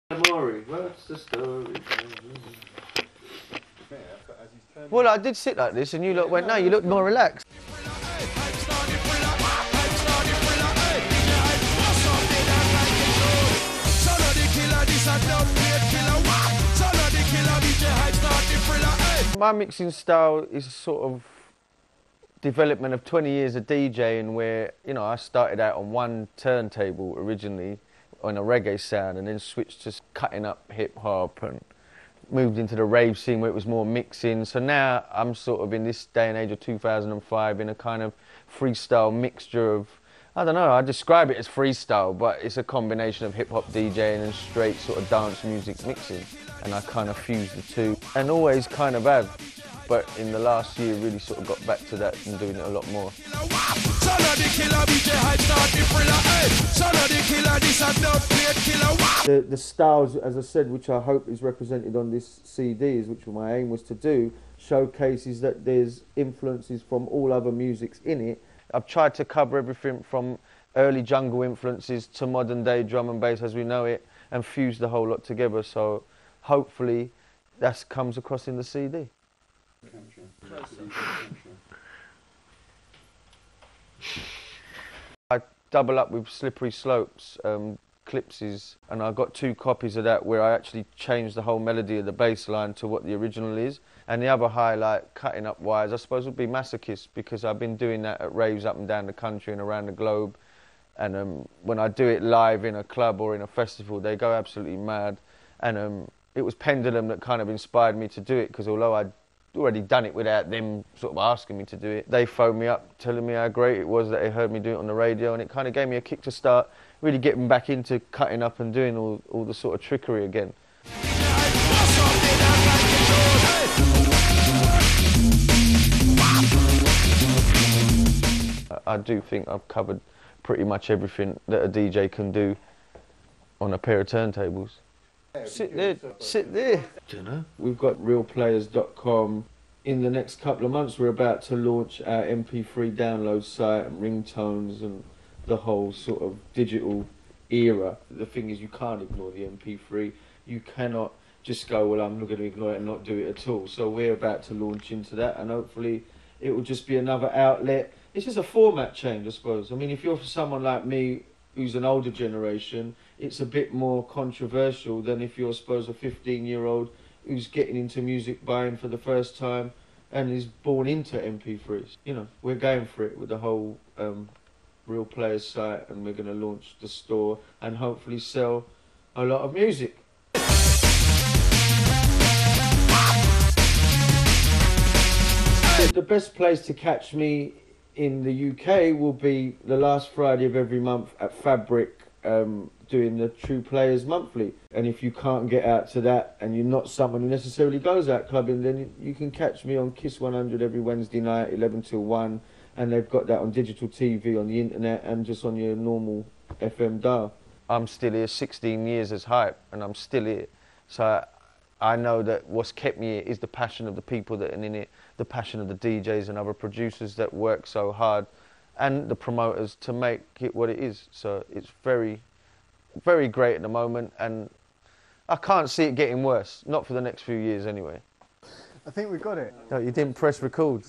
Maury, what's the story? Well, I did sit like this and you lot went, no, you looked more relaxed. My mixing style is a sort of development of 20 years of DJing where, you know, I started out on one turntable originally on a reggae sound and then switched to cutting up hip hop and moved into the rave scene where it was more mixing. So now I'm sort of in this day and age of 2005 in a kind of freestyle mixture of, I don't know, I describe it as freestyle, but it's a combination of hip hop DJing and straight sort of dance music mixing. And I kind of fuse the two and always kind of have. But in the last year, really sort of got back to that and doing it a lot more. The styles, as I said, which I hope is represented on this CD, which my aim was to do, showcases that there's influences from all other musics in it. I've tried to cover everything from early jungle influences to modern day drum and bass as we know it, and fuse the whole lot together. So hopefully that comes across in the CD. I double up with Slippery Slopes clipses, and I got 2 copies of that where I actually changed the whole melody of the bass line to what the original is. And the other highlight, Cutting Up Wires, I suppose would be Masochist, because I've been doing that at raves up and down the country and around the globe. And when I do it live in a club or in a festival, they go absolutely mad. And it was Pendulum that kind of inspired me to do it, because although I'd already done it without them sort of asking me to do it, they phoned me up telling me how great it was that they heard me do it on the radio, and it kind of gave me a kick to start really getting back into cutting up and doing all the sort of trickery again. I do think I've covered pretty much everything that a DJ can do on a pair of turntables. Sit there, sit there. Dunno. We've got realplayers.com. In the next couple of months, we're about to launch our MP3 download site and ringtones and the whole sort of digital era. The thing is, you can't ignore the MP3. You cannot just go, well, I'm not going to ignore it and not do it at all. So we're about to launch into that, and hopefully it will just be another outlet. It's just a format change, I suppose. I mean, if you're for someone like me, who's an older generation, it's a bit more controversial than if you're, I suppose, a 15-year-old who's getting into music buying for the first time and is born into MP3s. You know, we're going for it with the whole Real Players site, and we're going to launch the store and hopefully sell a lot of music. The best place to catch me in the UK will be the last Friday of every month at Fabric, doing the True Players Monthly. And if you can't get out to that and you're not someone who necessarily goes out clubbing, then you can catch me on Kiss 100 every Wednesday night, 11 till 1. And they've got that on digital TV, on the internet, and just on your normal FM dial. I'm still here 16 years as Hype, and I'm still here. So I know that what's kept me here is the passion of the people that are in it, the passion of the DJs and other producers that work so hard, and the promoters to make it what it is. So it's very, very great at the moment, and I can't see it getting worse, not for the next few years anyway. I think we got it. No, you didn't press record.